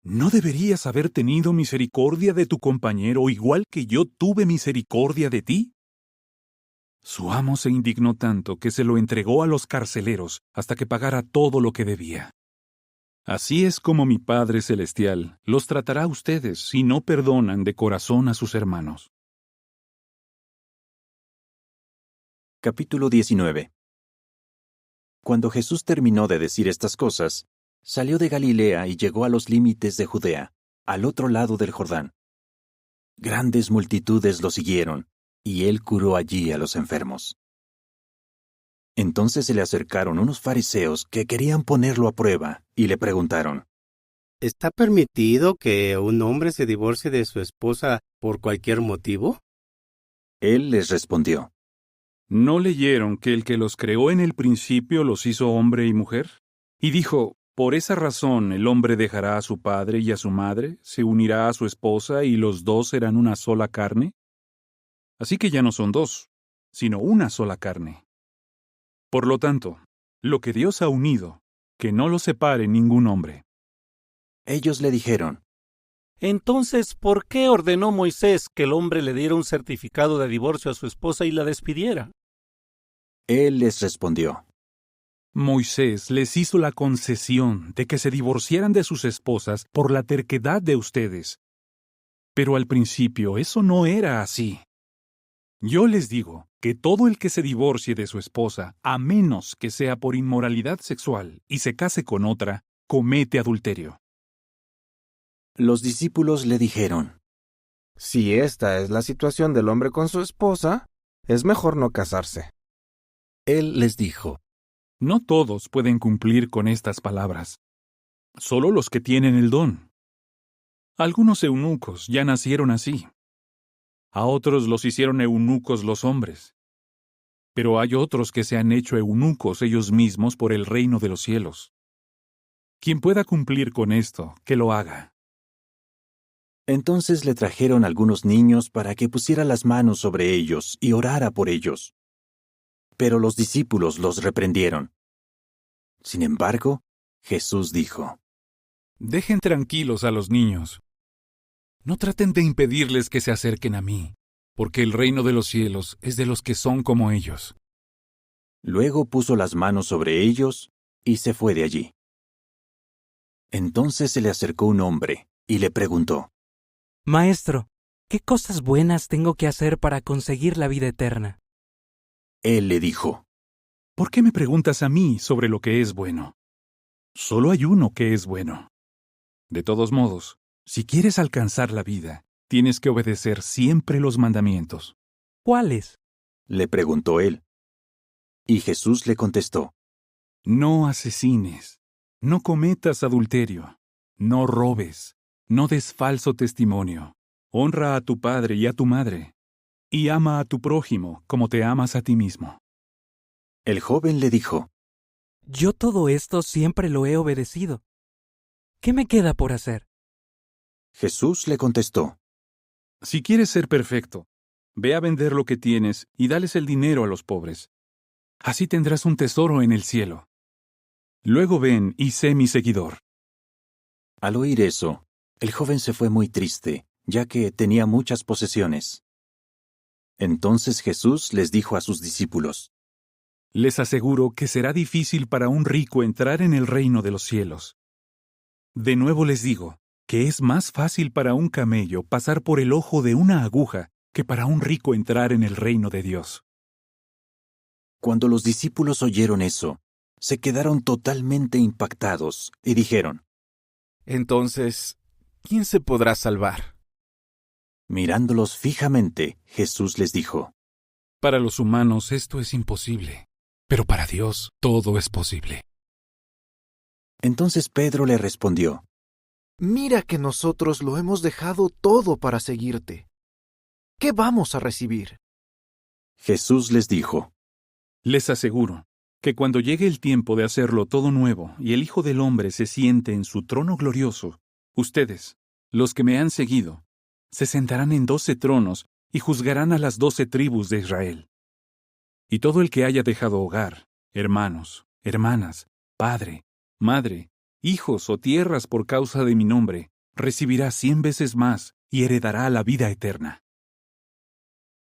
¿No deberías haber tenido misericordia de tu compañero igual que yo tuve misericordia de ti?» Su amo se indignó tanto que se lo entregó a los carceleros hasta que pagara todo lo que debía. Así es como mi Padre Celestial los tratará a ustedes si no perdonan de corazón a sus hermanos. Capítulo 19. Cuando Jesús terminó de decir estas cosas, salió de Galilea y llegó a los límites de Judea, al otro lado del Jordán. Grandes multitudes lo siguieron, y él curó allí a los enfermos. Entonces se le acercaron unos fariseos que querían ponerlo a prueba, y le preguntaron: ¿Está permitido que un hombre se divorcie de su esposa por cualquier motivo? Él les respondió: ¿No leyeron que el que los creó en el principio los hizo hombre y mujer? Y dijo: «Por esa razón el hombre dejará a su padre y a su madre, se unirá a su esposa y los dos serán una sola carne». Así que ya no son dos, sino una sola carne. Por lo tanto, lo que Dios ha unido, que no lo separe ningún hombre. Ellos le dijeron: Entonces, ¿por qué ordenó Moisés que el hombre le diera un certificado de divorcio a su esposa y la despidiera? Él les respondió: Moisés les hizo la concesión de que se divorciaran de sus esposas por la terquedad de ustedes. Pero al principio eso no era así. Yo les digo que todo el que se divorcie de su esposa, a menos que sea por inmoralidad sexual y se case con otra, comete adulterio. Los discípulos le dijeron: Si esta es la situación del hombre con su esposa, es mejor no casarse. Él les dijo: No todos pueden cumplir con estas palabras, solo los que tienen el don. Algunos eunucos ya nacieron así. A otros los hicieron eunucos los hombres. Pero hay otros que se han hecho eunucos ellos mismos por el reino de los cielos. Quien pueda cumplir con esto, que lo haga. Entonces le trajeron algunos niños para que pusiera las manos sobre ellos y orara por ellos. Pero los discípulos los reprendieron. Sin embargo, Jesús dijo: Dejen tranquilos a los niños. No traten de impedirles que se acerquen a mí, porque el reino de los cielos es de los que son como ellos. Luego puso las manos sobre ellos y se fue de allí. Entonces se le acercó un hombre y le preguntó: Maestro, ¿qué cosas buenas tengo que hacer para conseguir la vida eterna? Él le dijo: ¿Por qué me preguntas a mí sobre lo que es bueno? Solo hay uno que es bueno. De todos modos, si quieres alcanzar la vida, tienes que obedecer siempre los mandamientos. ¿Cuáles? Le preguntó él. Y Jesús le contestó: No asesines, no cometas adulterio, no robes, no des falso testimonio, honra a tu padre y a tu madre, y ama a tu prójimo como te amas a ti mismo. El joven le dijo: Yo todo esto siempre lo he obedecido. ¿Qué me queda por hacer? Jesús le contestó: Si quieres ser perfecto, ve a vender lo que tienes y dales el dinero a los pobres. Así tendrás un tesoro en el cielo. Luego ven y sé mi seguidor. Al oír eso, el joven se fue muy triste, ya que tenía muchas posesiones. Entonces Jesús les dijo a sus discípulos: Les aseguro que será difícil para un rico entrar en el reino de los cielos. De nuevo les digo que es más fácil para un camello pasar por el ojo de una aguja que para un rico entrar en el reino de Dios. Cuando los discípulos oyeron eso, se quedaron totalmente impactados y dijeron: Entonces, ¿quién se podrá salvar? Mirándolos fijamente, Jesús les dijo: Para los humanos esto es imposible, pero para Dios todo es posible. Entonces Pedro le respondió: Mira que nosotros lo hemos dejado todo para seguirte. ¿Qué vamos a recibir? Jesús les dijo: Les aseguro que cuando llegue el tiempo de hacerlo todo nuevo y el Hijo del Hombre se siente en su trono glorioso, ustedes, los que me han seguido, se sentarán en 12 tronos y juzgarán a las 12 tribus de Israel. Y todo el que haya dejado hogar, hermanos, hermanas, padre, madre, hijos o tierras por causa de mi nombre, recibirá 100 veces más y heredará la vida eterna.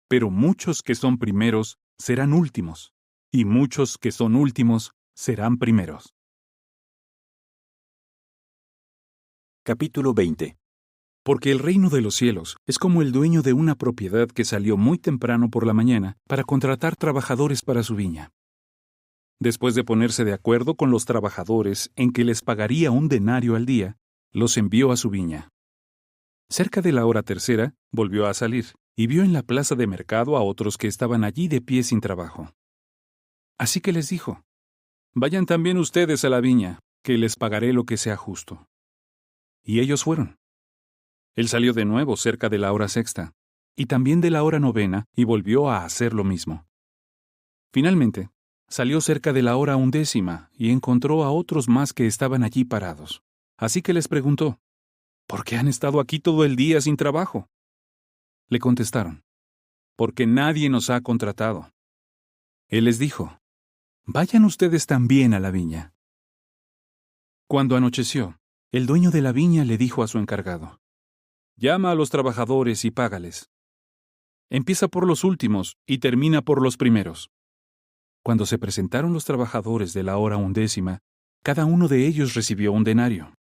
Pero muchos que son primeros serán últimos, y muchos que son últimos serán primeros. Capítulo 20. Porque el reino de los cielos es como el dueño de una propiedad que salió muy temprano por la mañana para contratar trabajadores para su viña. Después de ponerse de acuerdo con los trabajadores en que les pagaría 1 denario al día, los envió a su viña. Cerca de la hora tercera, volvió a salir y vio en la plaza de mercado a otros que estaban allí de pie sin trabajo. Así que les dijo: Vayan también ustedes a la viña, que les pagaré lo que sea justo. Y ellos fueron. Él salió de nuevo cerca de la hora sexta, y también de la hora novena, y volvió a hacer lo mismo. Finalmente, salió cerca de la hora 11 y encontró a otros más que estaban allí parados. Así que les preguntó: ¿Por qué han estado aquí todo el día sin trabajo? Le contestaron: Porque nadie nos ha contratado. Él les dijo: Vayan ustedes también a la viña. Cuando anocheció, el dueño de la viña le dijo a su encargado: Llama a los trabajadores y págales. Empieza por los últimos y termina por los primeros. Cuando se presentaron los trabajadores de la hora 11, cada uno de ellos recibió 1 denario.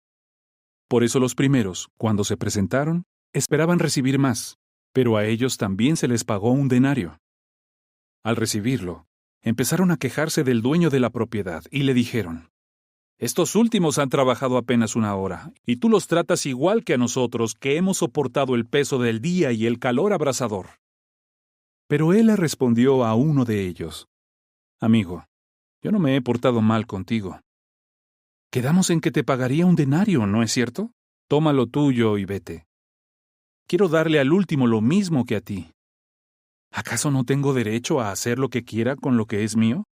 Por eso los primeros, cuando se presentaron, esperaban recibir más, pero a ellos también se les pagó 1 denario. Al recibirlo, empezaron a quejarse del dueño de la propiedad y le dijeron: Estos últimos han trabajado apenas 1 hora, y tú los tratas igual que a nosotros, que hemos soportado el peso del día y el calor abrasador. Pero él le respondió a uno de ellos: Amigo, yo no me he portado mal contigo. Quedamos en que te pagaría 1 denario, ¿no es cierto? Toma lo tuyo y vete. Quiero darle al último lo mismo que a ti. ¿Acaso no tengo derecho a hacer lo que quiera con lo que es mío?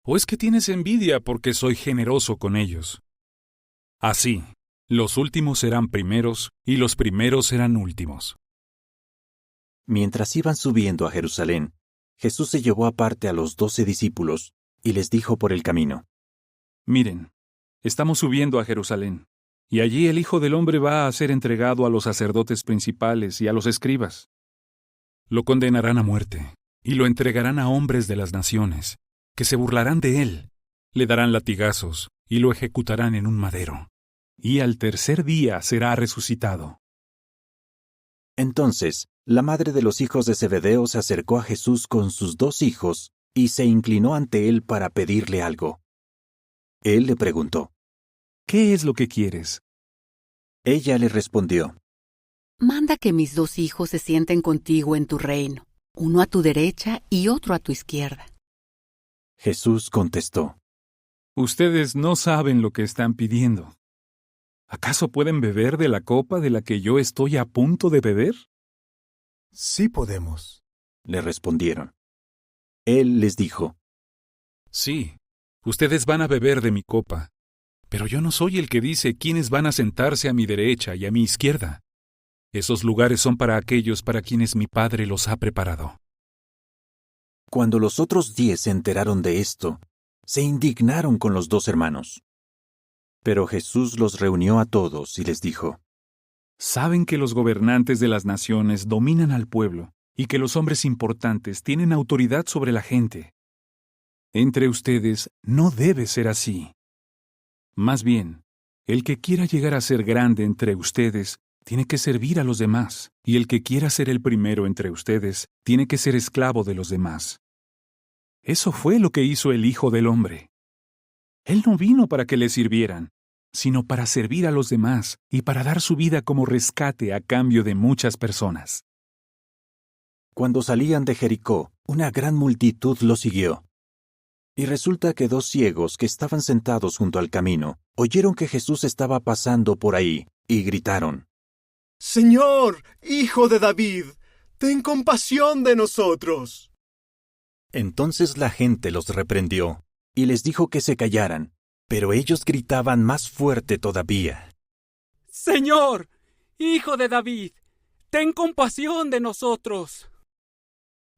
¿O es que tienes envidia porque soy generoso con ellos? Así, los últimos serán primeros y los primeros serán últimos. Mientras iban subiendo a Jerusalén, Jesús se llevó aparte a los 12 discípulos y les dijo por el camino: Miren, estamos subiendo a Jerusalén, y allí el Hijo del Hombre va a ser entregado a los sacerdotes principales y a los escribas. Lo condenarán a muerte, y lo entregarán a hombres de las naciones, que se burlarán de él, le darán latigazos, y lo ejecutarán en un madero. Y al tercer día será resucitado. Entonces, la madre de los hijos de Zebedeo se acercó a Jesús con sus 2 hijos y se inclinó ante él para pedirle algo. Él le preguntó, ¿qué es lo que quieres? Ella le respondió, manda que mis 2 hijos se sienten contigo en tu reino, uno a tu derecha y otro a tu izquierda. Jesús contestó, ustedes no saben lo que están pidiendo. ¿Acaso pueden beber de la copa de la que yo estoy a punto de beber? Sí podemos, le respondieron. Él les dijo, sí, ustedes van a beber de mi copa, pero yo no soy el que dice quiénes van a sentarse a mi derecha y a mi izquierda. Esos lugares son para aquellos para quienes mi Padre los ha preparado. Cuando los otros 10 se enteraron de esto, se indignaron con los 2 hermanos. Pero Jesús los reunió a todos y les dijo, saben que los gobernantes de las naciones dominan al pueblo y que los hombres importantes tienen autoridad sobre la gente. Entre ustedes no debe ser así. Más bien, el que quiera llegar a ser grande entre ustedes tiene que servir a los demás, y el que quiera ser el primero entre ustedes tiene que ser esclavo de los demás. Eso fue lo que hizo el Hijo del Hombre. Él no vino para que le sirvieran, sino para servir a los demás y para dar su vida como rescate a cambio de muchas personas. Cuando salían de Jericó, una gran multitud lo siguió. Y resulta que 2 ciegos que estaban sentados junto al camino oyeron que Jesús estaba pasando por ahí y gritaron, Señor, Hijo de David, ten compasión de nosotros. Entonces la gente los reprendió y les dijo que se callaran, pero ellos gritaban más fuerte todavía. Señor, Hijo de David, ten compasión de nosotros.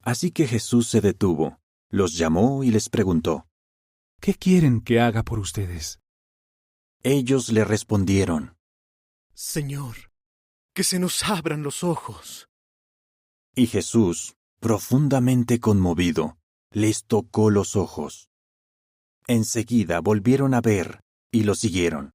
Así que Jesús se detuvo, los llamó y les preguntó, ¿qué quieren que haga por ustedes? Ellos le respondieron, Señor, que se nos abran los ojos. Y Jesús, profundamente conmovido, les tocó los ojos. Enseguida volvieron a ver y lo siguieron.